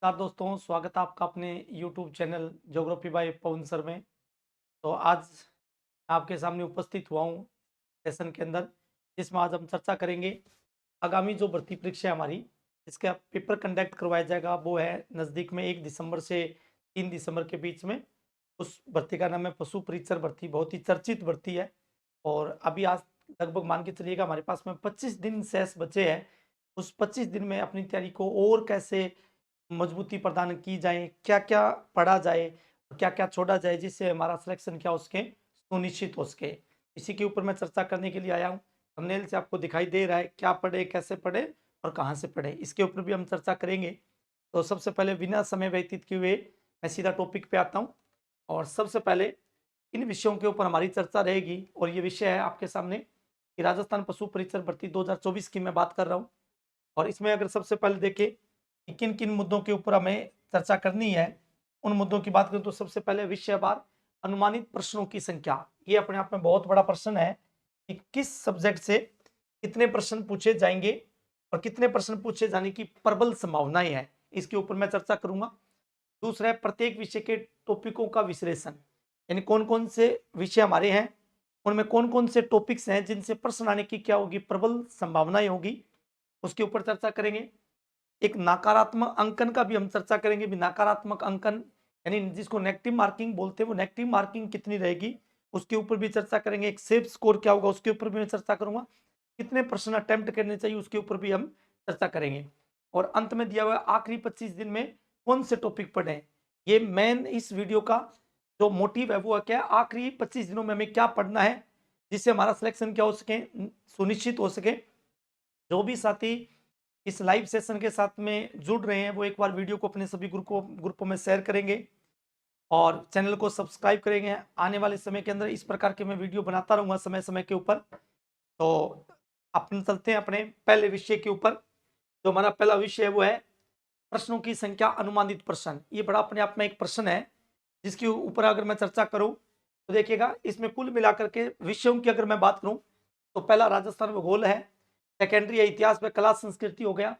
नमस्कार दोस्तों, स्वागत है आपका अपने YouTube चैनल ज्योग्राफी बाय पवन सर में। तो आज आपके सामने उपस्थित हुआ हूँ सेशन के अंदर, जिसमें आज हम चर्चा करेंगे आगामी जो भर्ती परीक्षा है हमारी, इसका पेपर कंडक्ट करवाया जाएगा। वो है नज़दीक में 1 दिसंबर से 3 दिसंबर के बीच में। उस भर्ती का नाम है पशु परीक्षर भर्ती। बहुत ही चर्चित भर्ती है और अभी आज लगभग मान के चलिएगा हमारे पास में 25 दिन शेष बचे हैं। उस 25 दिन में अपनी तैयारी को और कैसे मजबूती प्रदान की जाए, क्या-क्या पढ़ा जाए, क्या-क्या छोड़ा जाए, जिससे हमारा सिलेक्शन क्या हो सके, सुनिश्चित हो सके। इसी के ऊपर मैं चर्चा करने के लिए आया हूँ। थंबनेल से आपको दिखाई दे रहा है क्या पढ़े, कैसे पढ़े और कहाँ से पढ़े, इसके ऊपर भी हम चर्चा करेंगे। तो सबसे पहले बिना समय व्यतीत किए हुए मैं सीधा टॉपिक पे आता हूँ और सबसे पहले इन विषयों के ऊपर हमारी चर्चा रहेगी और ये विषय है आपके सामने कि राजस्थान पशु परीक्षण भर्ती 2024 की मैं बात कर रहा हूँ। और इसमें अगर सबसे पहले देखें कि किन किन मुद्दों के ऊपर हमें चर्चा करनी है, उन मुद्दों की बात करें तो सबसे पहले विषयवार अनुमानित प्रश्नों की संख्या। ये अपने आप में बहुत बड़ा प्रश्न है कि किस सब्जेक्ट से कितने प्रश्न पूछे जाएंगे और कितने प्रश्न पूछे जाने की प्रबल संभावनाएं है, इसके ऊपर मैं चर्चा करूंगा। दूसरा है प्रत्येक विषय के टॉपिकों का विश्लेषण, यानी कौन कौन से विषय हमारे हैं, उनमें कौन कौन से टॉपिक्स हैं जिनसे प्रश्न आने की क्या होगी, प्रबल संभावनाएं होगी, उसके ऊपर चर्चा करेंगे। एक नकारात्मक अंकन का भी हम चर्चा करेंगे। भी नकारात्मक अंकन यानी जिसको नेगेटिव मार्किंग बोलते हैं, वो नेगेटिव मार्किंग कितनी रहेगी उसके ऊपर भी चर्चा करेंगे। एक सेफ स्कोर क्या होगा उसके ऊपर भी मैं चर्चा करूंगा। कितने प्रश्न अटेम्प्ट करने चाहिए उसके ऊपर भी हम चर्चा करेंगे। और अंत में दिया हुआ आखिरी 25 दिन में कौन से टॉपिक पढ़े। ये मेन इस वीडियो का जो मोटिव है वो है क्या, आखिरी 25 दिनों में हमें क्या पढ़ना है जिससे हमारा सिलेक्शन क्या हो सके, सुनिश्चित हो सके। जो भी साथी इस लाइव सेशन के साथ में जुड़ रहे हैं वो एक बार वीडियो को अपने सभी ग्रुपों में शेयर करेंगे और चैनल को सब्सक्राइब करेंगे। आने वाले समय के अंदर इस प्रकार के मैं वीडियो बनाता रहूंगा समय समय के ऊपर। तो अपन चलते हैं अपने पहले विषय के ऊपर। जो हमारा पहला विषय है वो है प्रश्नों की संख्या अनुमानित प्रश्न। ये बड़ा अपने आप में एक प्रश्न है जिसके ऊपर अगर मैं चर्चा करूं तो देखिएगा इसमें कुल मिलाकर के विषयों की अगर मैं बात करूं तो पहला राजस्थान भूगोल है, सेकेंडरी है इतिहास में कला संस्कृति हो गया,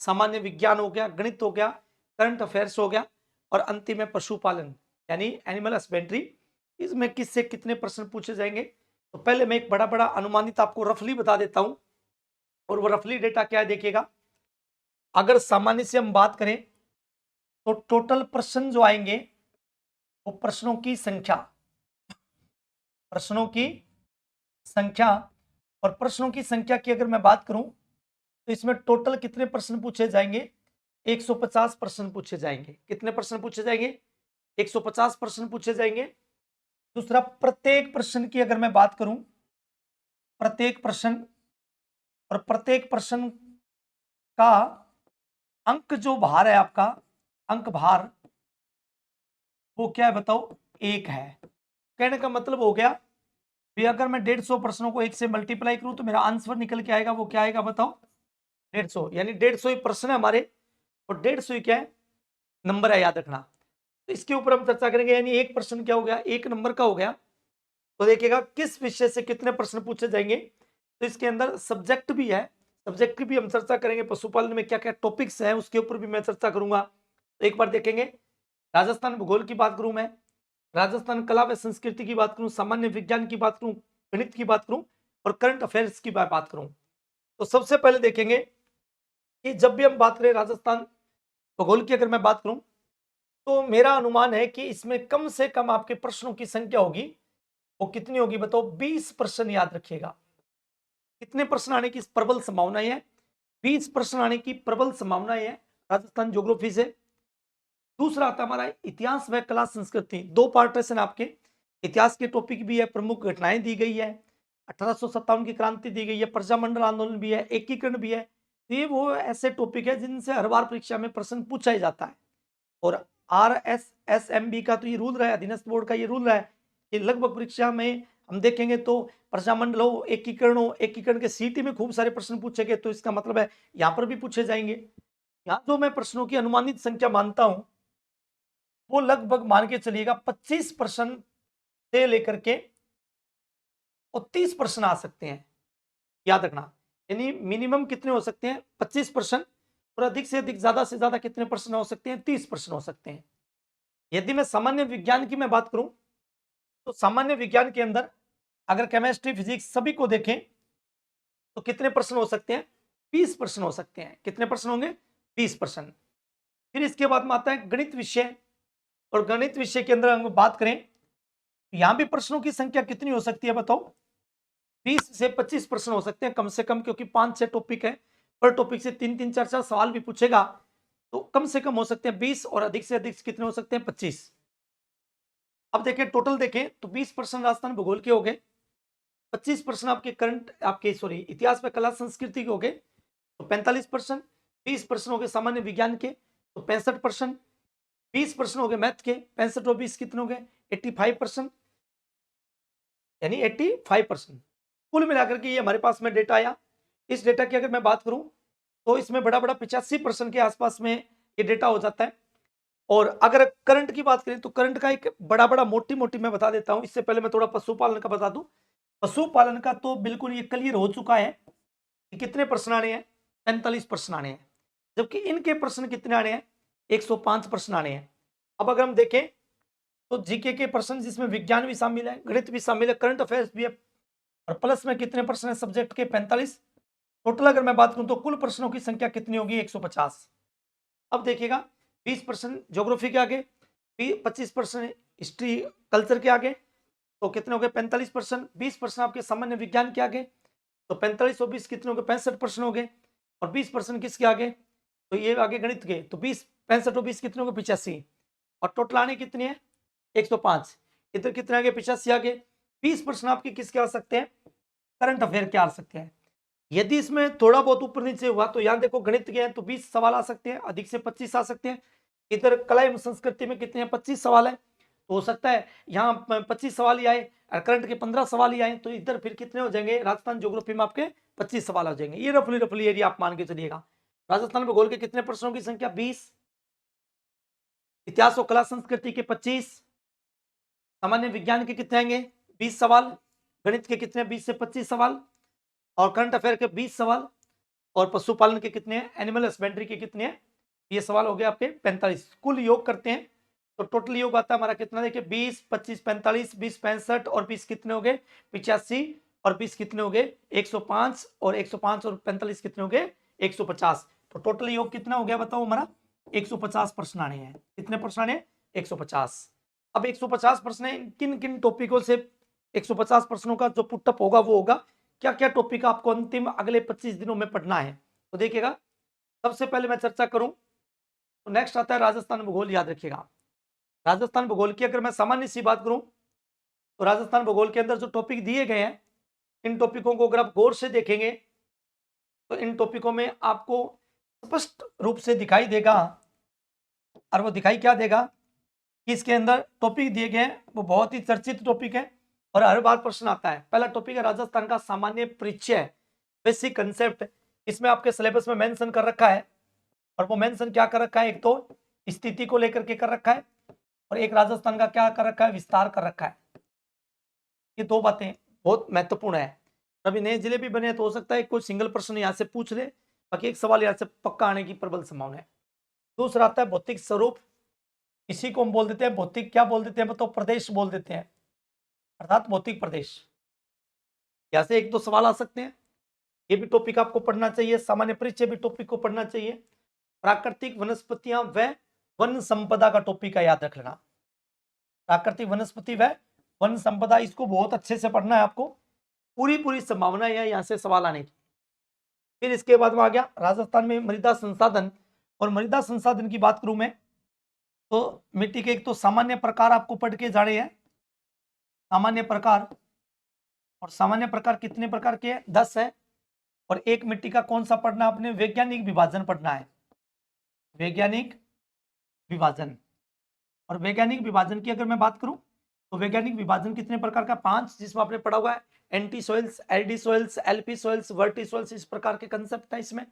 सामान्य विज्ञान हो गया, गणित हो गया, करंट अफेयर्स हो गया और अंतिम है पशुपालन यानी एनिमल हस्बेंड्री। इसमें किससे कितने प्रश्न पूछे जाएंगे। तो पहले मैं एक बड़ा बड़ा अनुमानित आपको रफली बता देता हूं और वो रफली डेटा क्या है देखिएगा। अगर सामान्य से हम बात करें तो टोटल प्रश्न जो आएंगे वो प्रश्नों की संख्या और प्रश्नों की संख्या की अगर मैं बात करूं तो इसमें टोटल कितने प्रश्न पूछे जाएंगे, 150 प्रश्न पूछे जाएंगे। कितने प्रश्न पूछे जाएंगे, 150 प्रश्न पूछे जाएंगे। दूसरा, प्रत्येक प्रश्न की अगर मैं बात करूं, प्रत्येक प्रश्न का अंक जो भार है आपका, अंक भार वो क्या है बताओ, 1 है। कहने का मतलब हो गया भी अगर मैं 150 प्रश्नों को 1 से मल्टीप्लाई करूं तो मेरा आंसर निकल के आएगा, वो क्या आएगा बताओ, 150। यानी 150 ही प्रश्न है हमारे और 150 ही क्या है, नंबर है, याद रखना। तो इसके ऊपर हम चर्चा करेंगे। यानी एक प्रश्न क्या हो गया, 1 नंबर का हो गया। तो देखिएगा किस विषय से कितने प्रश्न पूछे जाएंगे। तो इसके अंदर सब्जेक्ट भी है, सब्जेक्ट की भी हम चर्चा करेंगे। पशुपालन में क्या क्या टॉपिक्स हैं उसके ऊपर भी मैं चर्चा करूंगा। तो एक बार देखेंगे, राजस्थान भूगोल की बात करूं मैं, राजस्थान कला व संस्कृति की बात करूं, सामान्य विज्ञान की बात करूं, गणित की बात करूं और करंट अफेयर्स की बात करूं। तो सबसे पहले देखेंगे कि जब भी हम बात करें राजस्थान भूगोल की, अगर मैं बात करूं तो मेरा अनुमान है कि इसमें कम से कम आपके प्रश्नों की संख्या होगी, वो कितनी होगी बताओ, 20 प्रश्न। याद रखिएगा कितने प्रश्न आने की प्रबल संभावनाएं है, 20 प्रश्न आने की प्रबल संभावनाएं है राजस्थान ज्योग्राफी से। दूसरा आता हमारा इतिहास व कला संस्कृति। 2 पार्ट है आपके। इतिहास के टॉपिक भी है, प्रमुख घटनाएं दी गई है, 1857 की क्रांति दी गई है, प्रजामंडल आंदोलन भी है, एकीकरण भी है। तो ये वो ऐसे टॉपिक है जिनसे हर बार परीक्षा में प्रश्न पूछा ही जाता है। और RSSMB का तो ये रूल रहा है, अधीनस्थ बोर्ड का ये रूल रहा है कि लगभग परीक्षा में हम देखेंगे तो प्रजामंडल हो, एकीकरण के सीटी में खूब सारे प्रश्न पूछे गए। तो इसका मतलब है यहाँ पर भी पूछे जाएंगे। यहाँ जो मैं प्रश्नों की अनुमानित संख्या मानता हूं वो लगभग मान के चलिएगा 25 प्रश्न से लेकर के और 30 प्रश्न आ सकते हैं। याद रखना, यानी मिनिमम कितने हो सकते हैं, 25 प्रश्न और अधिक से अधिक ज्यादा से ज्यादा कितने प्रश्न हो सकते हैं? 30 प्रश्न हो सकते हैं। यदि मैं सामान्य विज्ञान की मैं बात करूं तो सामान्य विज्ञान के अंदर अगर केमिस्ट्री फिजिक्स सभी को देखें तो कितने प्रश्न हो सकते हैं? 20 प्रश्न हो सकते हैं। कितने प्रश्न होंगे? 20 प्रश्न। फिर इसके बाद में आता है गणित विषय, और गणित विषय के अंदर हम बात करें तो यहां भी प्रश्नों की संख्या कितनी हो सकती है बताओ? 20 से 25 प्रश्न हो सकते हैं कम से कम, क्योंकि 5-6 टॉपिक है, पर टॉपिक से 3-3 4-4 सवाल भी पूछेगा, तो कम से कम हो सकते हैं 20 और अधिक से अधिक कितने हो सकते हैं? 25। अब देखें टोटल देखें तो 20 प्रश्न राजस्थान भूगोल के हो गए, 25 प्रश्न आपके करंट आपके सॉरी इतिहास में कला संस्कृति के हो गए तो 45 प्रश्न, 20 प्रश्न हो गए सामान्य विज्ञान के तो 65 प्रश्न, 20 प्रश्न हो गए मैथ के, 65 और 20 कितने हो गए? 85%, यानी 85%। कुल मिलाकर के ये हमारे पास में डेटा आया। इस डेटा की अगर मैं बात करूं तो इसमें बड़ा बड़ा 85% के आसपास में ये डेटा हो जाता है। और अगर करंट की बात करें तो करंट का एक बड़ा बड़ा मोटी मोटी मैं बता देता हूं। इससे पहले मैं थोड़ा पशुपालन का बता दूं। पशुपालन का तो बिल्कुल ये क्लियर हो चुका है कि कितने प्रश्न आने हैं? 45 प्रश्न आने हैं, जबकि इनके प्रश्न कितने आने हैं? 105 प्रश्न आने हैं। अब अगर हम देखें तो जीके के प्रश्न जिसमें विज्ञान भी शामिल है, गणित भी शामिल है, करंट अफेयर्स भी है, और प्लस में कितने प्रश्न है सब्जेक्ट के? 45। टोटल अगर मैं बात करूं तो कुल प्रश्नों की संख्या कितनी होगी? 150। अब देखिएगा 20% ज्योग्राफी के आगे, 25% हिस्ट्री कल्चर के आगे, तो कितने हो गए? 45%। 20% आपके सामान्य विज्ञान के आगे, तो 45 और 20 कितने हो गए? 65% हो गए। और 20% किसके आगे? तो ये आगे गणित के, तो 20 65 और 20 कितने हो गए? 85। और टोटल आने कितनी है? 105। इधर कितने आगे? 85 आगे। 20% आपके किसके आ सकते हैं? करंट अफेयर के आ सकते हैं। यदि इसमें थोड़ा बहुत ऊपर नीचे हुआ तो यहाँ देखो गणित के हैं तो 20 सवाल आ सकते हैं, अधिक से 25 आ सकते हैं। इधर कला एवं संस्कृति में कितने हैं? 25 सवाल है, तो हो सकता है यहाँ 25 सवाल ही आए और करंट के 15 सवाल ही आए, तो इधर फिर कितने हो जाएंगे? राजस्थान ज्योग्राफी में आपके 25 सवाल आ जाएंगे। ये रफली रफली एरिया आप मान के चलिएगा। राजस्थान भूगोल के कितने प्रश्नों की संख्या? 20, इतिहास और कला संस्कृति के 25, सामान्य विज्ञान के कितने आएंगे? 20 सवाल, गणित के कितने? 20 से 25 सवाल, और करंट अफेयर के 20 सवाल, और पशुपालन के कितने हैं? एनिमल हस्बेंड्री के कितने हैं? ये सवाल हो गए आपके 45। कुल योग करते हैं तो टोटल योग आता है हमारा कितना? देखिए 20, 25, 45, 20, 65 और 20 कितने हो गए? 85, और 20 कितने हो गए? 105, और 105 और 45 कितने हो गए? 150। तो टोटल योग कितना हो गया बताओ हमारा? 150 प्रश्न आने हैं। कितने प्रश्न आने? 150। अब 150 प्रश्न किन किन टॉपिकों से 150 प्रश्नों का जो पुटअप होगा वो होगा क्या क्या टॉपिक आपको अंतिम अगले 25 दिनों में पढ़ना है। तो देखिएगा सबसे पहले मैं चर्चा करूं तो नेक्स्ट आता है राजस्थान भूगोल। याद रखिएगा राजस्थान भूगोल की अगर मैं सामान्य सी बात करूं तो राजस्थान भूगोल के अंदर जो टॉपिक दिए गए हैं इन टॉपिकों को अगर आप गौर से देखेंगे तो इन टॉपिकों में आपको स्पष्ट रूप से दिखाई देगा, और वो दिखाई क्या देगा कि इसके अंदर टॉपिक दिए गए हैं वो बहुत ही चर्चित टॉपिक है और हर बार प्रश्न आता है। पहला टॉपिक है राजस्थान का सामान्य परिचय, बेसिक कंसेप्ट। इसमें आपके सिलेबस में मेंशन कर रखा है, और वो मेंशन क्या कर रखा है? एक तो स्थिति को लेकर के कर रखा है, और एक राजस्थान का क्या कर रखा है? विस्तार कर रखा है। ये दो बातें बहुत महत्वपूर्ण है। अभी नए जिले भी बने तो हो सकता है कोई सिंगल प्रश्न यहाँ से पूछ ले, बाकी एक सवाल यहाँ से पक्का आने की प्रबल संभावना है। दूसरा आता है भौतिक स्वरूप। इसी को हम बोल देते हैं भौतिक, क्या बोल देते हैं बताओ? प्रदेश बोल देते हैं, अर्थात भौतिक प्रदेश। यहाँ से एक दो सवाल आ सकते हैं, ये भी टॉपिक आपको पढ़ना चाहिए। सामान्य परिचय भी टॉपिक को पढ़ना चाहिए। प्राकृतिक वनस्पतियां व वन संपदा का टॉपिक है, याद रख लेना। प्राकृतिक वनस्पति व वन संपदा, इसको बहुत अच्छे से पढ़ना है आपको। पूरी संभावना है यहाँ से सवाल आने की। फिर इसके बाद में आ गया राजस्थान में मृदा संसाधन, और मृदा संसाधन की बात करूं मैं तो मिट्टी के एक तो सामान्य प्रकार आपको पढ़ के जाने हैं। सामान्य प्रकार, और सामान्य प्रकार कितने प्रकार के हैं? 10 है। और एक मिट्टी का कौन सा पढ़ना है आपने? वैज्ञानिक विभाजन पढ़ना है, वैज्ञानिक विभाजन। और वैज्ञानिक विभाजन की अगर मैं बात करूं तो वैज्ञानिक विभाजन कितने प्रकार का? 5, जिसमें आपने पढ़ा हुआ है entisols, aridisols, alfisols, vertisols, इस प्रकार के कंसेप्ट है इसमें।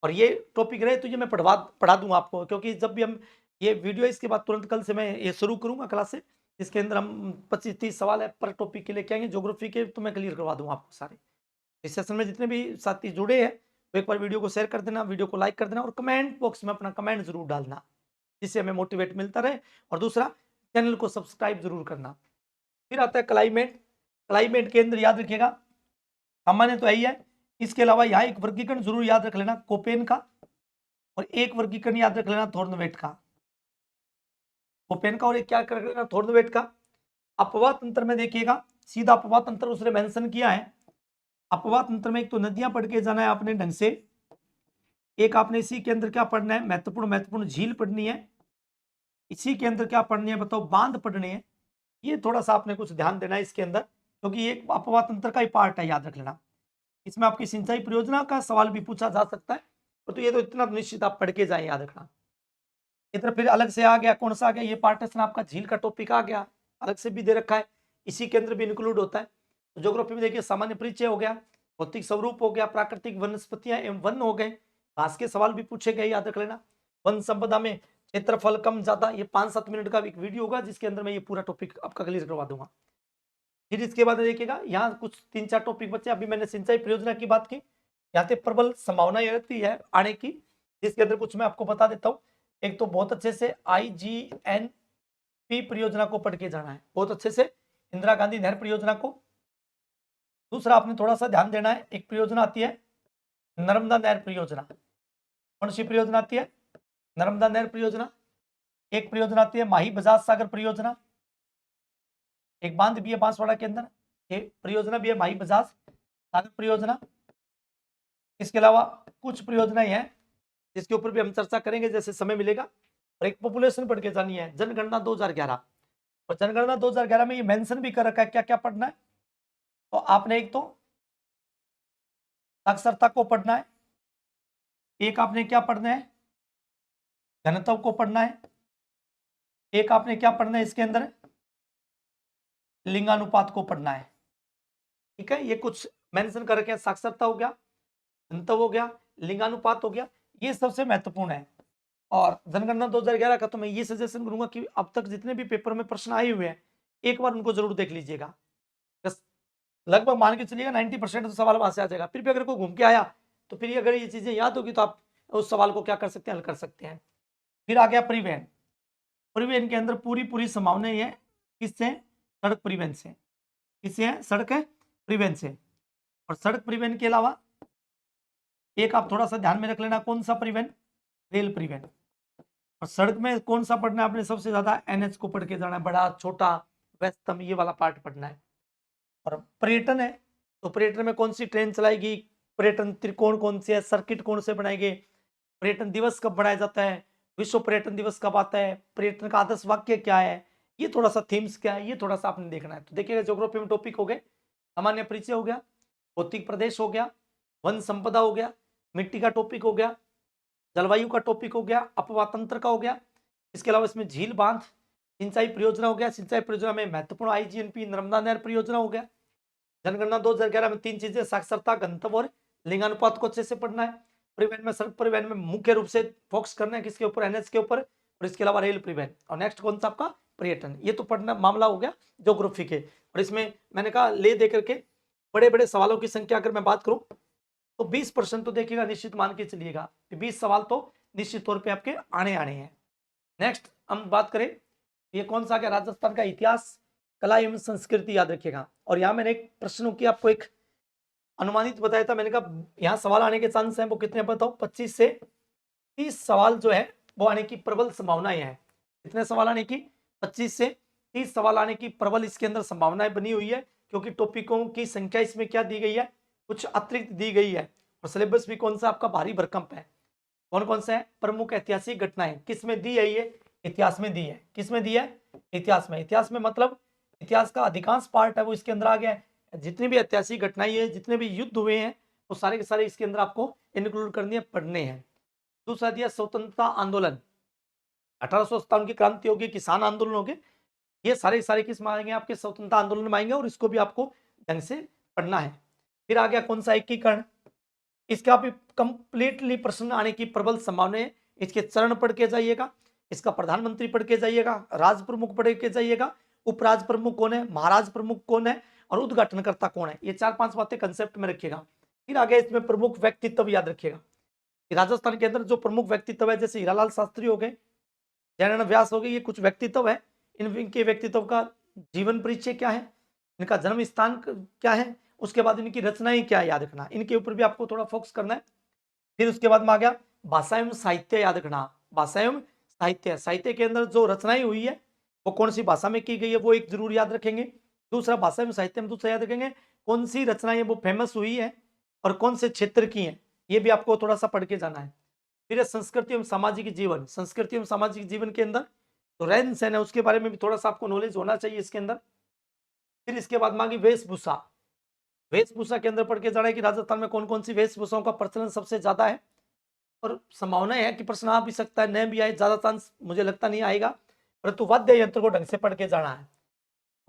और ये टॉपिक रहे तो ये मैं पढ़ा दूंगा आपको, क्योंकि जब भी हम ये वीडियो इसके बाद तुरंत कल से मैं ये शुरू करूंगा क्लास से, इसके अंदर हम 25-30 सवाल है पर टॉपिक के लेके आएंगे। ज्योग्राफी के तो मैं क्लियर करवा दूंगा आपको सारे। इस सेशन में जितने भी साथी जुड़े हैं तो एक बार वीडियो को शेयर कर देना, वीडियो को लाइक कर देना और कमेंट बॉक्स में अपना कमेंट जरूर डालना, जिससे हमें मोटिवेट मिलता रहे। और दूसरा, चैनल को सब्सक्राइब जरूर करना। फिर आता है क्लाइमेट। क्लाइमेट के अंदर याद रखिएगा, सामान्य तो यही है, इसके अलावा यहाँ एक वर्गीकरण जरूर याद रख लेना कोपेन का, और एक वर्गीकरण याद रख लेना थॉर्नवेट का। कोपेन का और एक क्या कर लेना, थॉर्नवेट का। अपवाह तंत्र में देखिएगा, सीधा अपवाह तंत्र उसने मेंशन किया है। अपवाह तंत्र में एक तो नदियां पढ़ के जाना है आपने ढंग से, एक आपने इसी के अंदर क्या पढ़ना है, महत्वपूर्ण झील पढ़नी है, इसी के अंदर क्या पढ़नी है बताओ, बांध पढ़नी है। ये थोड़ा सा आपने कुछ ध्यान देना है इसके अंदर, क्योंकि ये अपवाह तंत्र का ही पार्ट है, याद रख लेना। इसमें आपकी सिंचाई परियोजना का सवाल भी पूछा जा सकता है, तो ये तो इतना निश्चित आप पढ़ के जाए, याद रखना। इधर फिर अलग से आ गया, कौन सा आ गया, ये पार्टीशन आपका झील का टॉपिक आ गया, अलग से भी दे रखा है, इसी के अंदर भी इंक्लूड होता है। तो ज्योग्राफी में देखिए, सामान्य परिचय हो गया, भौतिक स्वरूप हो गया, प्राकृतिक वनस्पतियां एवं वन हो गए, घास के सवाल भी पूछे गए, याद रख लेना। वन संपदा में क्षेत्रफल कम ज्यादा, ये 5-7 मिनट का एक वीडियो होगा जिसके अंदर मैं ये पूरा टॉपिक आपका क्लियर करवा दूंगा। फिर इसके बाद देखिएगा, यहाँ कुछ 3-4 टॉपिक बचे। अभी मैंने सिंचाई परियोजना की बात की, यहाँ पे प्रबल संभावना रहती है आने की, जिसके अंदर कुछ मैं आपको बता देता हूँ। एक तो बहुत अच्छे से IGNP परियोजना को पढ़ के जाना है, बहुत अच्छे से, इंदिरा गांधी नहर परियोजना को। दूसरा आपने थोड़ा सा ध्यान देना है, एक परियोजना आती है नर्मदा नहर परियोजना। कौन सी परियोजना आती है, नर्मदा नहर परियोजना। एक परियोजना आती है माही बजाज सागर परियोजना, एक बांध भी है बांसवाड़ा के अंदर, एक परियोजना भी है माही बजाज सागर परियोजना। इसके अलावा कुछ परियोजनाएं हैं जिसके ऊपर भी हम चर्चा करेंगे जैसे समय मिलेगा। और एक पॉपुलेशन पढ़ के जानी है, जनगणना 2011। और जनगणना 2011 में ये मेंशन भी कर रखा है क्या क्या पढ़ना है। तो आपने एक तो साक्षरता को पढ़ना है, एक आपने क्या पढ़ना है, घनत्व को पढ़ना है, एक आपने क्या पढ़ना है इसके अंदर, लिंगानुपात को पढ़ना है। ठीक है, ये कुछ मेंशन कर रखे हैं, साक्षरता हो गया, घनत्व हो गया, लिंगानुपात हो गया, ये सबसे महत्वपूर्ण है। और जनगणना 2011 का तो मैं ये सजेशन करूंगा कि अब तक जितने भी पेपर में प्रश्न आए हुए हैं, एक बार उनको जरूर देख लीजिएगा। लगभग मान के चलिएगा 90% तो सवाल वहां से आ जाएगा। फिर भी अगर कोई घूम के आया तो फिर अगर ये चीजें याद होगी तो आप उस सवाल को क्या कर सकते हैं, हल कर सकते हैं। फिर आ गया परिवहन। परिवहन के अंदर पूरी संभावना है किससे, सड़क परिवहन से। किससे है, सड़क परिवहन से। और सड़क परिवहन के अलावा एक आप थोड़ा सा ध्यान में रख लेना, कौन सा परिवहन, रेल परिवहन। और सड़क में कौन सा पढ़ना है आपने, सबसे ज्यादा NH को पढ़ के जाना है, बड़ा छोटा व्यस्तम, ये वाला पार्ट पढ़ना है। और पर्यटन है तो पर्यटन में कौन सी ट्रेन चलाएगी, पर्यटन त्रिकोण कौन से है, सर्किट कौन से बनाएंगे, पर्यटन दिवस कब बनाया जाता है, विश्व पर्यटन दिवस कब आता है, पर्यटन का आदर्श वाक्य क्या है, ये थोड़ा सा थीम्स क्या है, ये थोड़ा सा आपने देखना है। तो देखिएगा, ज्योग्राफी में टॉपिक हो गए, सामान्य परिचय हो गया, भौतिक प्रदेश हो गया, वन संपदा हो गया, मिट्टी का टॉपिक हो गया, जलवायु का टॉपिक हो गया, अपवाह तंत्र का हो गया। इसके अलावा इसमें झील बांध, सिंचाई परियोजना हो गया, सिंचाई परियोजना में महत्वपूर्ण IGNP नर्मदा नहर परियोजना हो गया। जनगणना 2011 में 3 चीजें, साक्षरता, घनत्व और लिंगानुपात को अच्छे से पढ़ना है। परिवहन में, सड़क परिवहन में मुख्य रूप से फोकस करना है किसके ऊपर, NH के ऊपर। और इसके अलावा रेल परिवहन। और नेक्स्ट कौन सा आपका, पर्यटन। ये तो पढ़ना मामला हो गया ज्योग्राफी के। और इसमें मैंने कहा ले दे करके बड़े बड़े सवालों की संख्या अगर मैं बात करूं तो 20% तो देखिएगा, निश्चित मान के चलिएगा 20 सवाल तो निश्चित तौर पे आपके आने हैं। नेक्स्ट हम बात करें, ये कौन सा गया, राजस्थान का इतिहास, कला एवं संस्कृति, याद रखिएगा। और यहाँ मैंने एक प्रश्नों की आपको एक अनुमानित बताया था, मैंने कहा यहाँ सवाल आने के चांस हैं, वो कितने बताओ, 25 से 30 सवाल जो है वो आने की प्रबल संभावनाएं हैं। कितने सवाल आने की, 25 से 30 सवाल आने की प्रबल इसके अंदर संभावनाएं बनी हुई है, क्योंकि टॉपिकों की संख्या इसमें क्या दी गई है, कुछ अतिरिक्त दी गई है। और सिलेबस भी कौन सा आपका भारी भरकम है। कौन कौन सा है, प्रमुख ऐतिहासिक घटनाएं किस में दी है, ये इतिहास में दी है। किस में दी है, इतिहास में। इतिहास में मतलब इतिहास का अधिकांश पार्ट है वो इसके अंदर आ गया है। जितनी भी ऐतिहासिक घटनाएं है, जितने भी युद्ध हुए हैं, वो सारे के सारे इसके अंदर आपको इंक्लूड करनी है, पढ़ने हैं। दूसरा दिया स्वतंत्रता आंदोलन, 1857 की क्रांति होगी, किसान आंदोलन हो गए, ये सारे सारे किस में आएंगे, आपके स्वतंत्रता आंदोलन में आएंगे। और इसको भी आपको ढंग से पढ़ना है। फिर आ गया कौन सा, एकीकरण। इसका भी कंप्लीटली प्रश्न आने की प्रबल संभावना है। इसके चरण पढ़ के जाइएगा, इसका प्रधानमंत्री पढ़ के जाइएगा, राज प्रमुख पढ़ के जाइएगा, उपराज प्रमुख कौन है, महाराज प्रमुख कौन है, और उद्घाटनकर्ता कौन है। ये 4-5 बातें कंसेप्ट में रखिएगा। फिर आगे इसमें प्रमुख व्यक्तित्व याद रखिएगा कि राजस्थान के अंदर जो प्रमुख व्यक्तित्व है, जैसे हीरालाल शास्त्री हो गए, जयनारायण व्यास हो गए, ये कुछ व्यक्तित्व है। इनके व्यक्तित्व का जीवन परिचय क्या है, इनका जन्म स्थान क्या है, उसके बाद इनकी रचनाएं क्या है याद रखना, इनके ऊपर भी आपको थोड़ा फोकस करना है। फिर उसके बाद में आ गया भाषा एवं साहित्य याद रखना। भाषा एवं साहित्य, साहित्य के अंदर जो रचनाएं हुई है वो कौन सी भाषा में की गई है, वो एक जरूर याद रखेंगे। दूसरा भाषा एवं साहित्य में दूसरा याद रखेंगे कौन सी रचनाएं वो फेमस हुई है और कौन से क्षेत्र की है, ये भी आपको थोड़ा सा पढ़ के जाना है। फिर संस्कृति एवं सामाजिक जीवन, संस्कृति एवं सामाजिक जीवन के अंदर तो रहन सहन है, उसके बारे में भी थोड़ा सा आपको नॉलेज होना चाहिए इसके अंदर। फिर इसके बाद मांगी वेशभूषा, वेशभूषा के अंदर पढ़ के जाना है कि राजस्थान में कौन कौन सी वेशभूषाओं का प्रचलन सबसे ज्यादा है, और संभावना है कि प्रश्न आ भी सकता है, नहीं भी आए, ज्यादा चांस मुझे लगता नहीं आएगा, परंतु वाद्य यंत्र को ढंग से पढ़ के जाना है।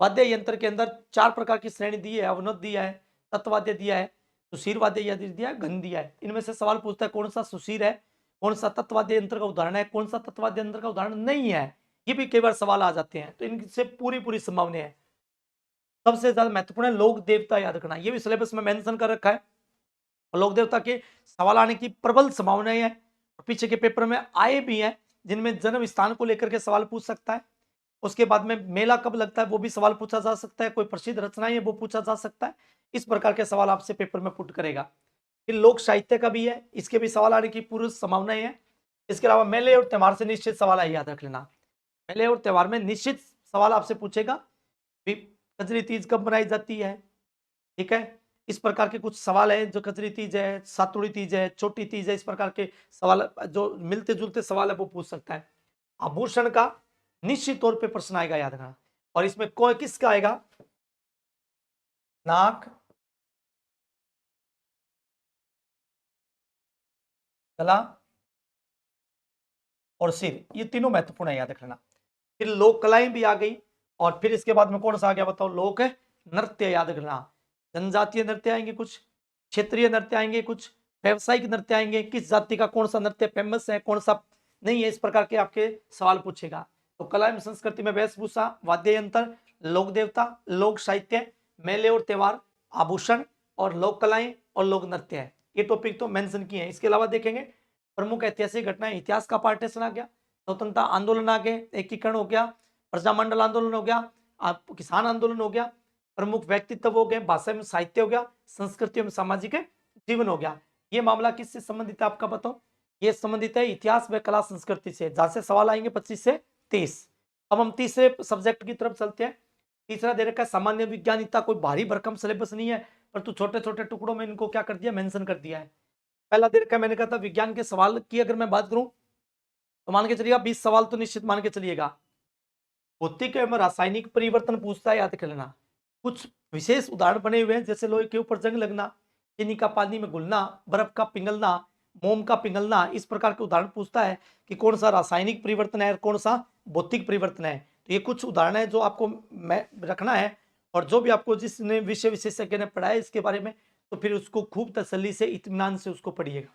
वाद्य यंत्र के अंदर 4 प्रकार की श्रेणी दी है, अवनत दिया है, तत्वाद्य दिया है, सुशीर वाद्य यंत्र दिया है, घन दिया है। इनमें से सवाल पूछता है कौन सा सुशीर है, कौन सा तत्वाद्य यंत्र का उदाहरण है, कौन सा तत्वाद्य यंत्र का उदाहरण नहीं है, ये भी कई बार सवाल आ जाते हैं, तो इनसे पूरी संभावना है। सबसे ज्यादा महत्वपूर्ण है लोक देवता याद रखना, ये भी सिलेबस में मेंशन कर रखा है, और लोक देवता के सवाल आने की प्रबल संभावनाएं है, और पीछे के पेपर में आए भी हैं जिनमें जन्म स्थान को लेकर के सवाल पूछ सकता है। उसके बाद में मेला कब लगता है वो भी सवाल पूछा जा सकता है, कोई प्रसिद्ध रचनाएं है वो पूछा जा सकता है, इस प्रकार के सवाल आपसे पेपर में पुट करेगा। फिर लोक साहित्य का भी है, इसके भी सवाल आने की पूरी संभावनाएं है। इसके अलावा मेले और त्योहार से निश्चित सवाल है, याद रख लेना, मेले और त्योहार में निश्चित सवाल आपसे पूछेगा। कजरी तीज कब मनाई जाती है, ठीक है, इस प्रकार के कुछ सवाल है, जो कजरी तीज है, सातुड़ी तीज है, छोटी तीज है, इस प्रकार के सवाल जो मिलते जुलते सवाल है वो पूछ सकता है। आभूषण का निश्चित तौर पे प्रश्न आएगा, याद रखना, और इसमें कोई किसका आएगा, नाक, गला और सिर, ये तीनों महत्वपूर्ण है, याद रखना। फिर लोक कलाएं भी आ गई, और फिर इसके बाद में कौन सा आ गया बताओ, लोक नृत्य याद रखना। जनजातीय नृत्य आएंगे कुछ, क्षेत्रीय नृत्य आएंगे कुछ, व्यवसायिक नृत्य आएंगे, किस जाति का कौन सा नृत्य फेमस है, कौन सा नहीं है, इस प्रकार के आपके सवाल पूछेगा। तो कला एवं संस्कृति में वेशभूषा, वाद्य यंत्र, लोक देवता, लोक साहित्य, मेले और त्योहार, आभूषण और लोक कलाएं और लोक नृत्य है, ये टॉपिक तो मेंशन किए हैं। इसके अलावा देखेंगे प्रमुख ऐतिहासिक घटनाएं, इतिहास का पार्टीशन आ गया, स्वतंत्रता आंदोलन आ गए, एकीकरण हो गया, प्रजामंडल आंदोलन हो गया, किसान आंदोलन हो गया, प्रमुख व्यक्तित्व हो गए, भाषा में साहित्य हो गया, संस्कृति में सामाजिक जीवन हो गया। ये मामला किससे संबंधित है आपका बताओ, ये संबंधित है इतिहास व कला संस्कृति से, जहां से सवाल आएंगे 25 से 30। अब हम तीसरे सब्जेक्ट की तरफ चलते हैं। तीसरा दे रखा है सामान्य विज्ञान, इतना कोई भारी भरकम सिलेबस नहीं है, पर तू छोटे छोटे टुकड़ों में इनको क्या कर दिया, मेंशन कर दिया है। पहला दे रखा है, मैंने कहा था विज्ञान के सवाल की अगर मैं बात करूं तो मान के चलिएगा 20 सवाल तो निश्चित मान के चलिएगा। भौतिक एवं रासायनिक परिवर्तन पूछता है, याद कर लेना। कुछ विशेष उदाहरण बने हुए हैं, जैसे लोहे के ऊपर जंग लगना, चीनी का पानी में घुलना, बर्फ का पिघलना, मोम का पिघलना, इस प्रकार के उदाहरण पूछता है कि कौन सा रासायनिक परिवर्तन है और कौन सा भौतिक परिवर्तन है। तो ये कुछ उदाहरण है जो आपको रखना है, और जो भी आपको जिसने विषय विशेषज्ञ ने पढ़ाया इसके बारे में, तो फिर उसको खूब तसल्ली से इत्मीनान से उसको पढ़िएगा।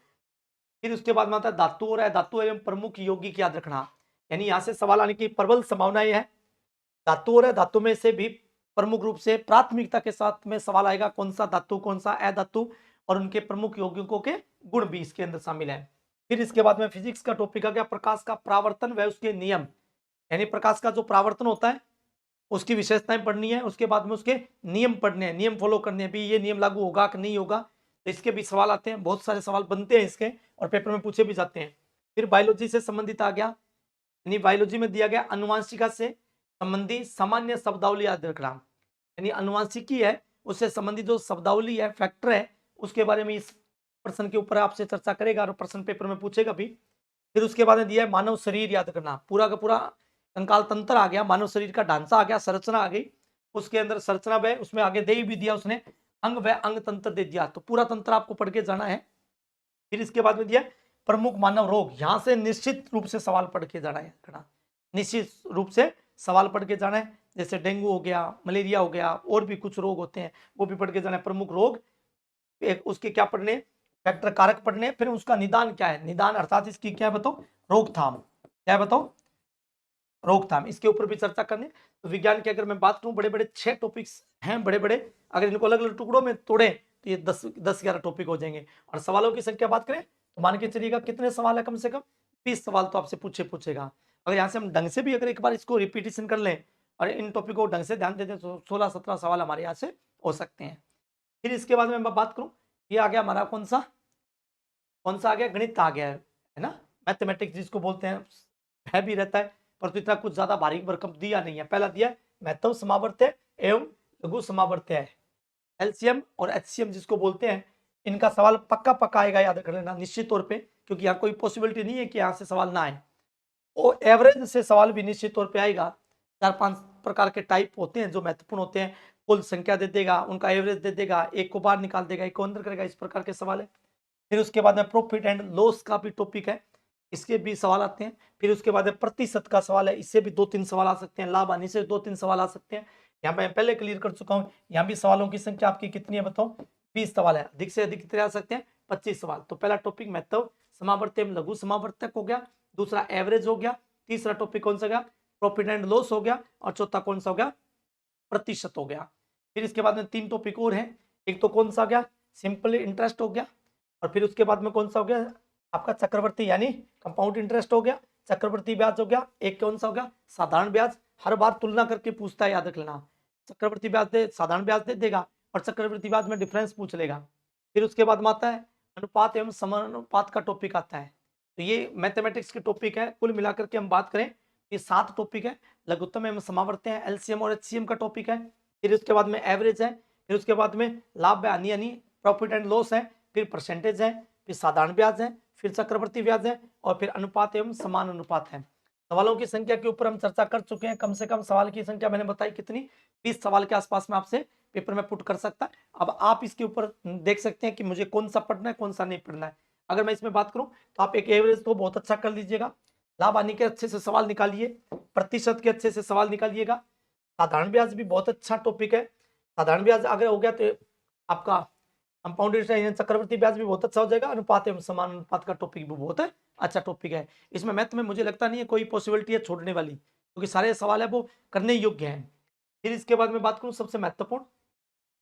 फिर उसके बाद में आता है धातु और धातु एवं प्रमुख यौगिक याद रखना, यानी यहाँ से सवाल आने की प्रबल संभावनाएं है। धातु और धातु में से भी प्रमुख रूप से प्राथमिकता के साथ में सवाल आएगा, कौन सा धातु कौन सा अधातु, और उनके प्रमुख यौगिकों के गुण भी इसके अंदर शामिल है। फिर इसके बाद में फिजिक्स का टॉपिक आ गया, प्रकाश का परावर्तन व उसके नियम, यानी प्रकाश का जो परावर्तन होता है उसकी विशेषताएं पढ़नी है, उसके बाद में उसके नियम पढ़ने हैं, नियम फॉलो करने हैं, भी ये नियम लागू होगा कि नहीं होगा, तो इसके भी सवाल आते हैं, बहुत सारे सवाल बनते हैं इसके और पेपर में पूछे भी जाते हैं। फिर बायोलॉजी से संबंधित आ गया, यानी बायोलॉजी में दिया गया अनुवांशिका से संबंधी सामान्य शब्दावली याद रखना, यानी अनुवांशिकी है उससे संबंधित जो शब्दावली है, फैक्टर है, उसके बारे में इस प्रश्न के ऊपर आपसे चर्चा करेगा और प्रश्न पेपर में पूछेगा भी। फिर उसके बाद में दिया है मानव शरीर याद करना, पूरा का पूरा कंकाल तंत्र आ गया, मानव शरीर का ढांचा आ गया, संरचना आ गई, उसके अंदर संरचना व उसमें आगे दे भी दिया उसने, अंग व अंग तंत्र दे दिया, तो पूरा तंत्र आपको पढ़ के जाना है। फिर इसके बाद में दिया प्रमुख मानव रोग, यहां से निश्चित रूप से सवाल पढ़ के जाना है, निश्चित रूप से सवाल पढ़ के जाना है, जैसे डेंगू हो गया, मलेरिया हो गया, और भी कुछ रोग होते हैं वो भी पढ़ के जाना है। प्रमुख रोग एक उसके क्या पढ़ने, फैक्टर कारक पढ़ने, फिर उसका निदान क्या है, निदान अर्थात इसकी क्या है बताओ, रोकथाम, क्या है बताओ, रोकथाम, इसके ऊपर भी चर्चा करने। तो विज्ञान की अगर मैं बात करूं बड़े बड़े 6 टॉपिक्स हैं बड़े बड़े, अगर इनको अलग अलग टुकड़ों में तोड़े तो ये 10-11 टॉपिक हो जाएंगे। और सवालों की संख्या बात करें तो मान के चलिएगा कितने सवाल है, कम से कम 20 सवाल तो आपसे पूछेगा। अगर यहाँ से हम ढंग से भी अगर एक बार इसको रिपीटेशन कर लें और इन टॉपिक को ढंग से ध्यान देते हैं तो 16-17 सवाल हमारे यहाँ से हो सकते हैं। फिर इसके बाद में मैं बात करूँ, ये आ गया हमारा कौन सा आ गया, गणित आ गया है ना, मैथमेटिक्स जिसको बोलते हैं, है भी रहता है पर तो इतना कुछ ज्यादा बारीक भरकम दिया नहीं है। पहला दिया है महत्तम समावर्त्य एवं लघु समावर्त्य है, एलसीएम और एचसीएम जिसको बोलते हैं। इनका सवाल पक्का आएगा, याद कर लेना निश्चित तौर पे, क्योंकि यहाँ कोई पॉसिबिलिटी नहीं है कि यहाँ से सवाल ना आए। और एवरेज से सवाल भी निश्चित तौर पे आएगा। 4-5 प्रकार के टाइप होते हैं जो महत्वपूर्ण होते हैं, कुल संख्या दे देगा, उनका एवरेज दे देगा, एक को बाहर निकाल देगा, एक को अंदर करेगा, इस प्रकार के सवाल है। फिर उसके बाद में प्रॉफिट एंड लॉस का भी टॉपिक है, इसके भी सवाल आते हैं। फिर उसके बाद में प्रतिशत का सवाल है, इससे भी 2-3 सवाल आ सकते हैं। लाभ हानि से 2-3 सवाल आ सकते हैं, यहाँ पे मैं पहले क्लियर कर चुका हूँ। यहाँ भी सवालों की संख्या आपकी कितनी है बताओ, 20 सवाल है, अधिक से अधिक कितने आ सकते हैं, 25 सवाल। तो पहला टॉपिक महत्व समावर्त्य लघु समावर्तक हो गया, दूसरा एवरेज हो गया, तीसरा टॉपिक कौन सा गया, प्रॉफिट एंड लॉस हो गया, और चौथा कौन सा हो गया, प्रतिशत हो गया। फिर इसके बाद में 3 टॉपिक और हैं, एक तो कौन सा हो गया, सिंपल इंटरेस्ट हो गया, और फिर उसके बाद में कौन सा हो गया आपका चक्रवर्ती यानी कंपाउंड इंटरेस्ट हो गया, चक्रवर्ती ब्याज हो गया, एक कौन सा हो गया साधारण ब्याज। हर बार तुलना करके पूछता है, याद रख लेना, चक्रवर्ती ब्याज दे साधारण ब्याज दे देगा और चक्रवर्ती ब्याज में डिफरेंस पूछ लेगा। फिर उसके बाद में आता है अनुपात एवं समानुपात का टॉपिक आता है। तो ये मैथमेटिक्स के टॉपिक है, कुल मिलाकर के हम बात करें ये 7 टॉपिक है। लघुत्तम एवं समावर्त्य है, एलसीएम और एचसीएम का टॉपिक है। फिर उसके बाद में एवरेज है, फिर उसके बाद में लाभ हानि यानी प्रॉफिट एंड लॉस है, फिर परसेंटेज है, फिर साधारण ब्याज है, फिर चक्रवर्ती ब्याज है, और फिर अनुपात एवं समान अनुपात है। सवालों की संख्या के ऊपर हम चर्चा कर चुके हैं। कम से कम सवाल की संख्या मैंने बताई कितनी, 20 सवाल के आसपास में आपसे पेपर में पुट कर सकता है। अब आप इसके ऊपर देख सकते हैं कि मुझे कौन सा पढ़ना है, कौन सा नहीं पढ़ना है। अगर मैं इसमें बात करूं तो आप एक एवरेज तो बहुत अच्छा कर लीजिएगा, लाभ हानि के अच्छे से सवाल निकालिए, प्रतिशत के अच्छे से सवाल निकालिएगा, साधारण ब्याज भी बहुत अच्छा टॉपिक है। साधारण ब्याज अगर हो गया तो आपका कंपाउंड इंटरेस्ट चक्रवर्ती ब्याज भी बहुत अच्छा हो जाएगा। अनुपात एवं समान अनुपात का टॉपिक भी बहुत अच्छा टॉपिक है। इसमें मैथ में मुझे लगता नहीं है कोई पॉसिबिलिटी है छोड़ने वाली, क्योंकि सारे सवाल है वो करने योग्य हैं। फिर इसके बाद में बात करूं सबसे महत्वपूर्ण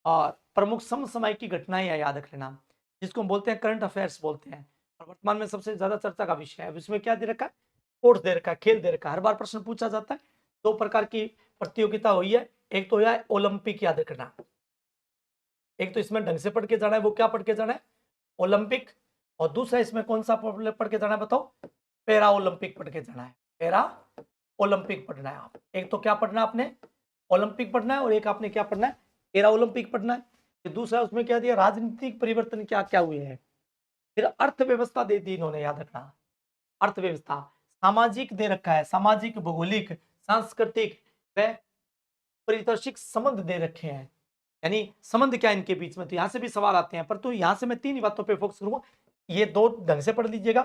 और प्रमुख समसामयिक की घटनाएं है, याद रख लेना, जिसको हम बोलते हैं करंट अफेयर्स बोलते हैं, और वर्तमान में सबसे ज्यादा चर्चा का विषय है। इसमें क्या दे रखा है, स्पोर्ट्स दे रखा है, खेल दे रखा है। हर बार प्रश्न पूछा जाता है। 2 प्रकार की प्रतियोगिता हुई है, एक तो है ओलंपिक, याद रखना, एक तो इसमें ढंग से पढ़ के जाना है, वो क्या पढ़ के जाना है, ओलंपिक, और दूसरा इसमें कौन सा पढ़ के जाना है बताओ, पैरा ओलंपिक पढ़ के जाना है, पैरा ओलंपिक पढ़ना है। आप एक तो क्या पढ़ना है आपने, ओलंपिक पढ़ना है, और एक आपने क्या पढ़ना है, पैरा ओलंपिक पढ़ना है। फिर दूसरा उसमें क्या दिया, राजनीतिक परिवर्तन क्या क्या हुए हैं। फिर अर्थव्यवस्था दे दी इन्होंने, याद रखना, अर्थव्यवस्था, सामाजिक दे रखा है, सामाजिक भौगोलिक सांस्कृतिक व पारितोषिक संबंध दे रखे हैं, यानी संबंध क्या इनके बीच में, तो यहाँ से भी सवाल आते हैं। पर तो यहाँ से मैं 3 ही बातों पे फोकस करूंगा, ये 2 ढंग से पढ़ लीजिएगा।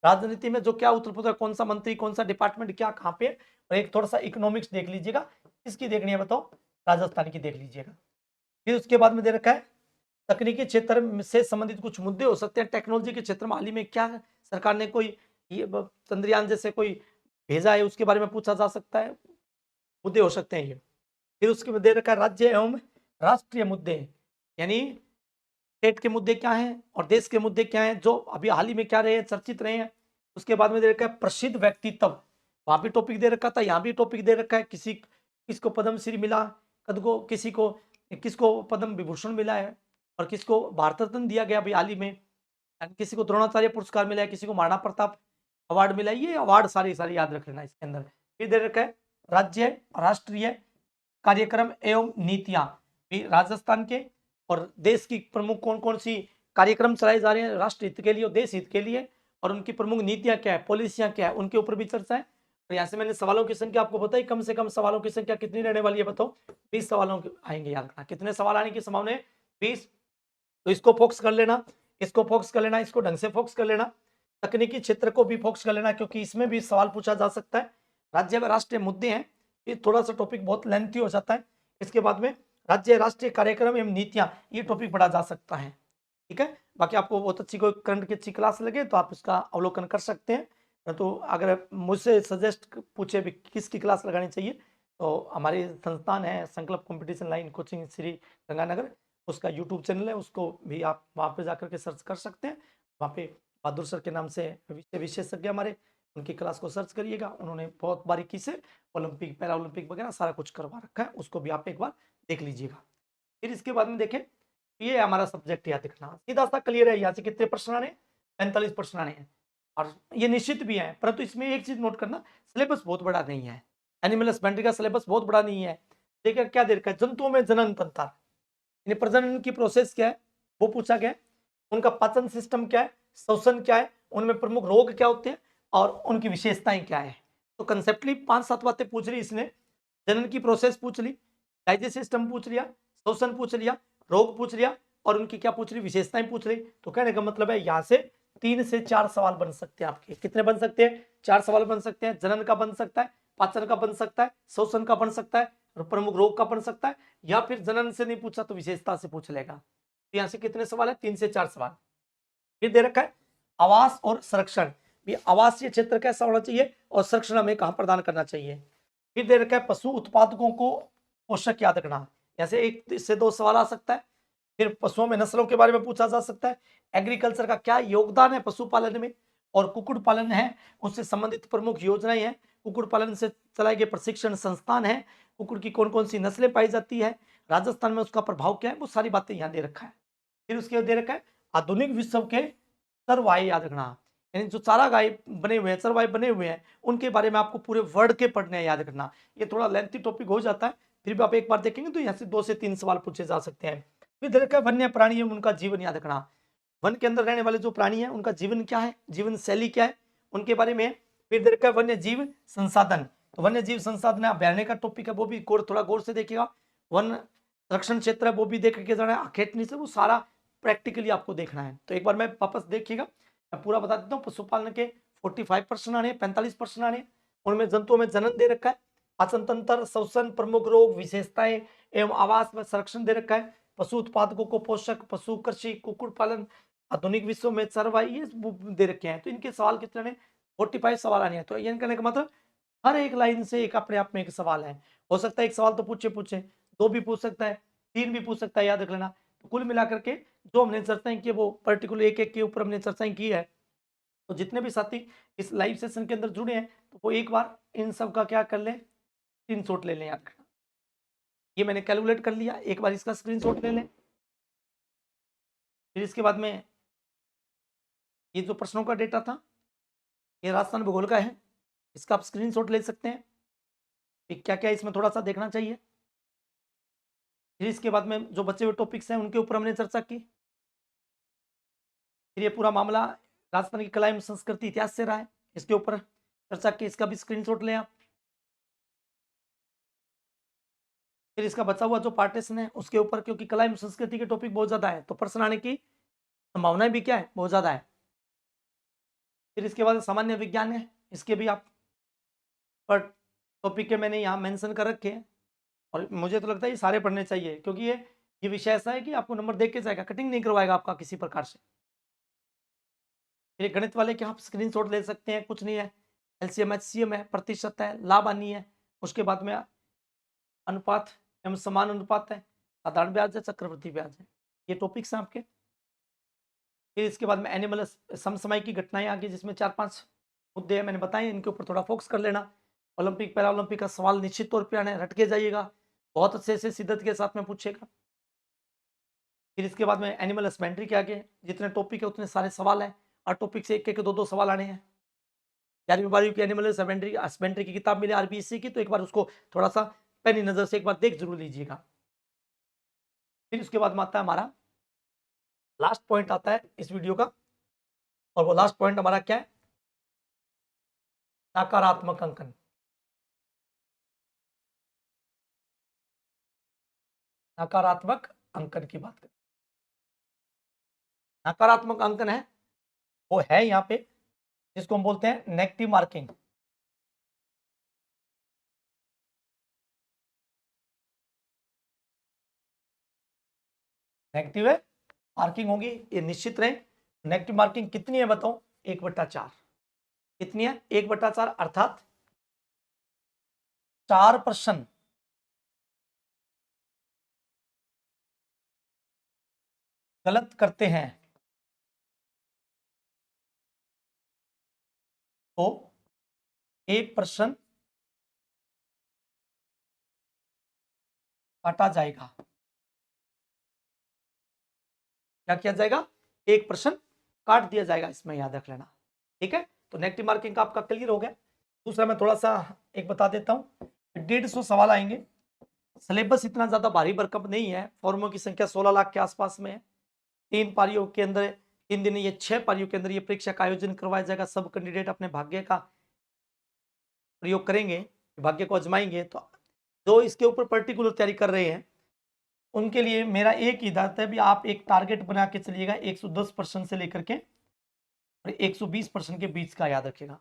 राजनीति में जो क्या उथल पुथल, कौन सा मंत्री, कौन सा डिपार्टमेंट क्या कहाँ पे, और एक थोड़ा सा इकोनॉमिक्स देख लीजिएगा। इसकी देखनी है बताओ, राजस्थान की देख लीजिएगा। फिर उसके बाद में दे रखा है तकनीकी क्षेत्र से संबंधित कुछ मुद्दे हो सकते हैं। टेक्नोलॉजी के क्षेत्र में हाल ही में क्या सरकार ने कोई ये चंद्रयान जैसे कोई भेजा है, उसके बारे में पूछा जा सकता है, मुद्दे हो सकते हैं ये। फिर उसके दे रखा है राज्य एवं राष्ट्रीय मुद्दे, यानी स्टेट के मुद्दे क्या हैं और देश के मुद्दे क्या हैं, जो अभी हाल ही में क्या रहे हैं, चर्चित रहे हैं। उसके बाद में दे रखा है प्रसिद्ध व्यक्तित्व, वहां भी टॉपिक दे रखा था, यहाँ भी टॉपिक दे रखा है, किसको पद्मश्री मिला, किसको पद्म विभूषण मिला है, और किसको भारत रत्न दिया गया अभी हाल ही में, किसी को द्रोणाचार्य पुरस्कार मिला है, किसी को महाराणा प्रताप अवार्ड मिला है। ये अवार्ड सारे याद रख लेना इसके अंदर। फिर दे रखा है राज्य राष्ट्रीय कार्यक्रम एवं नीतियां, राजस्थान के और देश की प्रमुख कौन कौन सी कार्यक्रम चलाए जा रहे हैं राष्ट्र हित के लिए और देश हित के लिए, और उनकी प्रमुख नीतियां क्या है, पॉलिसियां क्या है, उनके ऊपर भी चर्चा है। और यहाँ से मैंने सवालों की संख्या आपको बताई, कम से कम सवालों की संख्या कितनी रहने वाली है बताओ, 20 सवालों आएंगे। याद रखना कितने सवाल आने की संभावना है, 20। तो इसको फोकस कर लेना, इसको फोकस कर लेना, इसको ढंग से फोकस कर लेना। तकनीकी क्षेत्र को भी फोकस कर लेना, क्योंकि इसमें भी सवाल पूछा जा सकता है। राज्य व राष्ट्रीय मुद्दे हैं, ये थोड़ा सा टॉपिक बहुत लेंथी हो जाता है। इसके बाद में राज्य राष्ट्रीय कार्यक्रम एवं नीतियां, ये टॉपिक पढ़ा जा सकता है। ठीक है, बाकी आपको बहुत अच्छी कोई करंट की अच्छी क्लास लगे तो आप उसका अवलोकन कर सकते हैं। तो अगर मुझसे सजेस्ट पूछे भी किसकी क्लास लगानी चाहिए, तो हमारी संस्थान है संकल्प competition line coaching Shri Ganganagar, उसका यूट्यूब चैनल है, उसको भी आप वहाँ पे जाकर के सर्च कर सकते हैं। वहाँ पे बहादुर सर के नाम से विषय विशेषज्ञ हमारे, उनकी क्लास को सर्च करिएगा। उन्होंने बहुत बारीकी से ओलंपिक, पैरा ओलंपिक वगैरह सारा कुछ करवा रखा है, उसको भी आप एक बार देख लीजिएगा। फिर इसके बाद में देखें, ये हमारा सब्जेक्ट याद रखना सीधा सा क्लियर है। यहाँ से कितने प्रश्न आने, 45 प्रश्न आने हैं, और ये निश्चित भी है। परंतु इसमें एक चीज नोट करना, सिलेबस बहुत बड़ा नहीं है। एनिमल हस्बेंड्री का सिलेबस बहुत बड़ा नहीं है। देखिए क्या दे रखा है, जंतुओं में जनन तंत्र, प्रजनन की प्रोसेस क्या है वो पूछा गया है, उनका पाचन सिस्टम क्या है, श्वसन क्या है, उनमें प्रमुख रोग क्या होते हैं और उनकी विशेषताएं क्या है। तो कंसेप्टली 5-7 बातें पूछ ली इसने। जनन की प्रोसेस पूछ ली, डाइजेस्ट सिस्टम पूछ लिया, श्वसन पूछ लिया, रोग पूछ लिया, और उनकी क्या पूछ ली, विशेषताएं पूछ ली। तो कहने का मतलब है यहाँ से 3 से 4 सवाल बन सकते हैं आपके। कितने बन सकते हैं, 4 सवाल बन सकते हैं। जनन का बन सकता है, पाचन का बन सकता है, श्वसन का बन सकता है, प्रमुख रोग का बन सकता है, या फिर जनन से नहीं पूछा तो विशेषता से पूछ लेगा। तो यहाँ से कितने सवाल है, 3 से 4 सवाल। फिर दे रखा है आवास और संरक्षण, भी आवासीय क्षेत्र कैसा होना चाहिए और संरक्षण हमें कहाँ प्रदान करना चाहिए। फिर दे रखा है पशु उत्पादकों को पोषक याद रखना, जैसे 1 से 2 सवाल आ सकता है। फिर पशुओं में नस्लों के बारे में पूछा जा सकता है, एग्रीकल्चर का क्या योगदान है पशुपालन में, और कुक्कुट पालन है उससे संबंधित प्रमुख योजनाएं हैं, कुक्कुट पालन से चलाए गए प्रशिक्षण संस्थान है, कुक्कुट की कौन कौन सी नस्लें पाई जाती है, राजस्थान में उसका प्रभाव क्या है, वो सारी बातें यहाँ दे रखा है। फिर उसके दे रखा है आधुनिक विश्व के चरवाहे याद रखना, यानी जो चारा गाय बने हुए हैं, चरवाहे बने हुए हैं, उनके बारे में आपको पूरे वर्ड के पढ़ने याद रखना। ये थोड़ा लेंथी टॉपिक हो जाता है, फिर भी आप एक बार देखेंगे तो यहाँ से 2 से 3 सवाल पूछे जा सकते हैं। फिर दे रखा है वन्य प्राणी एवं उनका जीवन याद रखना, वन के अंदर रहने वाले जो प्राणी है उनका जीवन क्या है, जीवन शैली क्या है, उनके बारे में। फिर दे रखा है वन्य जीव संसाधन, तो वन्य जीव संसाधन अभ्यारण्य का टॉपिक है, वो भी थोड़ा गौर से देखिएगा। वन संरक्षण क्षेत्र है वो भी देख के जाना है, अखेटनी से वो सारा प्रैक्टिकली आपको देखना है। तो एक बार मैं वापस देखिएगा, मैं पूरा बता देता हूँ। पशुपालन के 45 प्रश्न आने, 45 प्रश्न आने, उनमें जंतुओं में जनन दे रखा है, पाचन तंत्र, श्वसन, प्रमुख रोग, विशेषताएं एवं आवास में संरक्षण दे रखा है, पशु उत्पादकों को पोषक, पशु कृषि, कुक्कुट पालन, आधुनिक विश्व में चरवाही, ये दे रखे हैं। तो इनके सवाल कितने ने, 45 सवाल आने हैं। तो ये कहने का मतलब हर एक लाइन से एक अपने आप में एक सवाल है। हो सकता है एक सवाल तो पूछे 2 भी पूछ सकता है, 3 भी पूछ सकता है, याद रख लेना। तो कुल मिलाकर के जो हमने चर्चाएं की वो पर्टिकुलर एक के ऊपर हमने चर्चाएं की है। तो जितने भी साथी इस लाइव सेशन के अंदर जुड़े हैं तो वो एक बार इन सब का क्या कर लें, स्क्रीनशॉट ले लें। याद रखना, ये मैंने कैलकुलेट कर लिया, एक बार इसका स्क्रीनशॉट ले लें। फिर इसके बाद में ये जो प्रश्नों का डेटा था ये राजस्थान भूगोल का है, इसका आप स्क्रीनशॉट ले सकते हैं। क्या क्या इसमें थोड़ा सा देखना चाहिए। फिर इसके बाद में जो बचे हुए टॉपिक्स हैं उनके ऊपर हमने चर्चा की। फिर ये पूरा मामला राजस्थान की कला एवं संस्कृति इतिहास से रहा है, इसके ऊपर चर्चा की, इसका भी स्क्रीनशॉट लें आप। फिर इसका बचा हुआ जो पार्टीशन है उसके ऊपर, क्योंकि कला एवं संस्कृति के टॉपिक बहुत ज्यादा है तो प्रश्न आने की संभावनाएं भी क्या है, बहुत ज्यादा है। फिर इसके बाद सामान्य विज्ञान है, इसके भी आप पर टॉपिक के मैंने यहाँ मेंशन कर रखे हैं, और मुझे तो लगता है ये सारे पढ़ने चाहिए, क्योंकि ये विषय ऐसा है कि आपको नंबर देख के जाएगा, कटिंग नहीं करवाएगा आपका किसी प्रकार से। फिर गणित वाले के आप स्क्रीनशॉट ले सकते हैं, कुछ नहीं है, एलसीएम एचसीएम है, प्रतिशत है, लाभ हानि है, उसके बाद में अनुपात एवं समान अनुपात है, साधारण ब्याज है, चक्रवृद्धि ब्याज है, ये टॉपिक्स हैं आपके। फिर इसके बाद में एनिमल समसामयिक की घटनाएं आगे, जिसमें 4-5 मुद्दे हैं मैंने बताए, इनके ऊपर थोड़ा फोकस कर लेना। ओलंपिक पैरा ओलंपिक का सवाल निश्चित तौर पर आने, रट के जाइएगा, बहुत अच्छे से शिद्दत के साथ में पूछेगा। फिर इसके बाद में एनिमल हस्बेंड्री के आगे जितने टॉपिक है उतने सारे सवाल हैं, और टॉपिक से एक 2 सवाल आने हैं। 11वीं की एनिमल हस्बेंड्री की किताब मिले आरबीएससी की, तो एक बार उसको थोड़ा सा पैनी नजर से एक बार देख जरूर लीजिएगा। फिर उसके बाद में आता है हमारा लास्ट पॉइंट आता है इस वीडियो का, और वो लास्ट पॉइंट हमारा क्या है, नकारात्मक अंकन। नकारात्मक अंकन की बात करें, नकारात्मक अंकन है वो है यहाँ पे जिसको हम बोलते हैं नेगेटिव मार्किंग। नेगेटिव है मार्किंग होगी, ये निश्चित रहे। नेगेटिव मार्किंग कितनी है बताओ, 1/4। कितनी है, 1/4, अर्थात 4 प्रश्न गलत करते हैं तो 1% काटा जाएगा। क्या किया जाएगा? 1% काट दिया जाएगा, इसमें याद रख लेना। ठीक है, तो नेगेटिव मार्किंग का आपका क्लियर हो गया। दूसरा मैं थोड़ा सा एक बता देता हूँ, 150 सवाल आएंगे। सिलेबस इतना ज्यादा भारी भरकम नहीं है, फॉर्मों की संख्या 16 लाख के आसपास में है। 3 पारियों के अंदर 3 दिन, ये 6 पारियों के अंदर ये परीक्षा का आयोजन करवाया जाएगा। सब कैंडिडेट अपने भाग्य का प्रयोग करेंगे, भाग्य को आजमाएंगे। तो जो इसके ऊपर पर्टिकुलर तैयारी कर रहे हैं उनके लिए मेरा एक ही हिदायत है, भी आप एक टारगेट बना के चलिएगा 110% से लेकर के और 120% के बीच का, याद रखिएगा।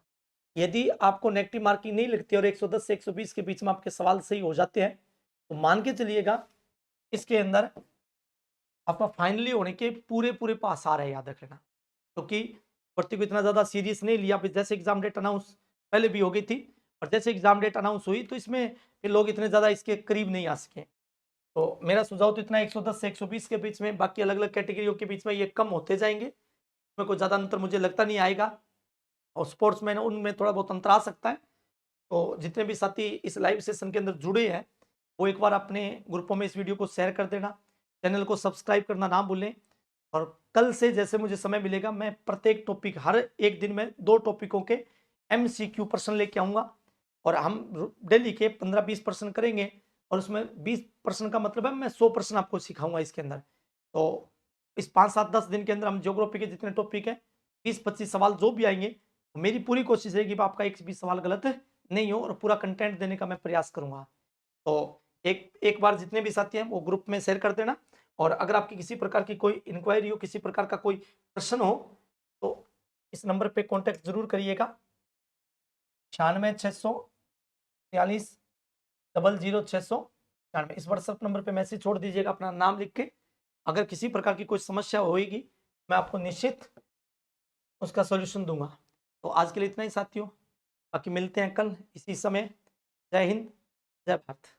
यदि आपको नेगेटिव मार्किंग नहीं लगती और 110 से 120 के बीच में आपके सवाल सही हो जाते हैं तो मान के चलिएगा इसके अंदर आपका फाइनली होने के पूरे पूरे पास आ रहे हैं, याद रखना। क्योंकि भर्ती को इतना ज़्यादा सीरियस नहीं लिया। जैसे एग्जाम डेट अनाउंस पहले भी हो गई थी और जैसे एग्जाम डेट अनाउंस हुई तो इसमें फिर लोग इतने ज़्यादा इसके करीब नहीं आ सके। तो मेरा सुझाव तो इतना 110 से 120 के बीच में, बाकी अलग अलग कैटेगरियों के बीच में ये कम होते जाएंगे। इसमें कोई ज़्यादा अंतर मुझे लगता नहीं आएगा और स्पोर्ट्स मैन उनमें थोड़ा बहुत अंतर आ सकता है। तो जितने भी साथी इस लाइव सेशन के अंदर जुड़े हैं वो एक बार अपने ग्रुपों में इस वीडियो को शेयर कर देना, चैनल को सब्सक्राइब करना ना भूलें। और कल से जैसे मुझे समय मिलेगा मैं प्रत्येक टॉपिक, हर एक दिन में 2 टॉपिकों के MCQ प्रश्न लेके आऊँगा और हम डेली के 15-20% करेंगे और उसमें 20% का मतलब है मैं 100% आपको सिखाऊंगा इसके अंदर। तो इस 5-7-10 दिन के अंदर हम ज्योग्राफी के जितने टॉपिक है 20-25 सवाल जो भी आएंगे, मेरी पूरी कोशिश रहेगी कि आपका एक भी सवाल गलत नहीं हो और पूरा कंटेंट देने का मैं प्रयास करूंगा। तो एक बार जितने भी साथी हैं वो ग्रुप में शेयर कर देना। और अगर आपकी किसी प्रकार की कोई इंक्वायरी हो, किसी प्रकार का कोई प्रश्न हो तो इस नंबर पे कांटेक्ट जरूर करिएगा, 96 643 00 696। इस व्हाट्सएप नंबर पे मैसेज छोड़ दीजिएगा अपना नाम लिख के। अगर किसी प्रकार की कोई समस्या होगी मैं आपको निश्चित उसका सॉल्यूशन दूंगा। तो आज के लिए इतना ही साथियों, बाकी मिलते हैं कल इसी समय। जय हिंद, जय भारत।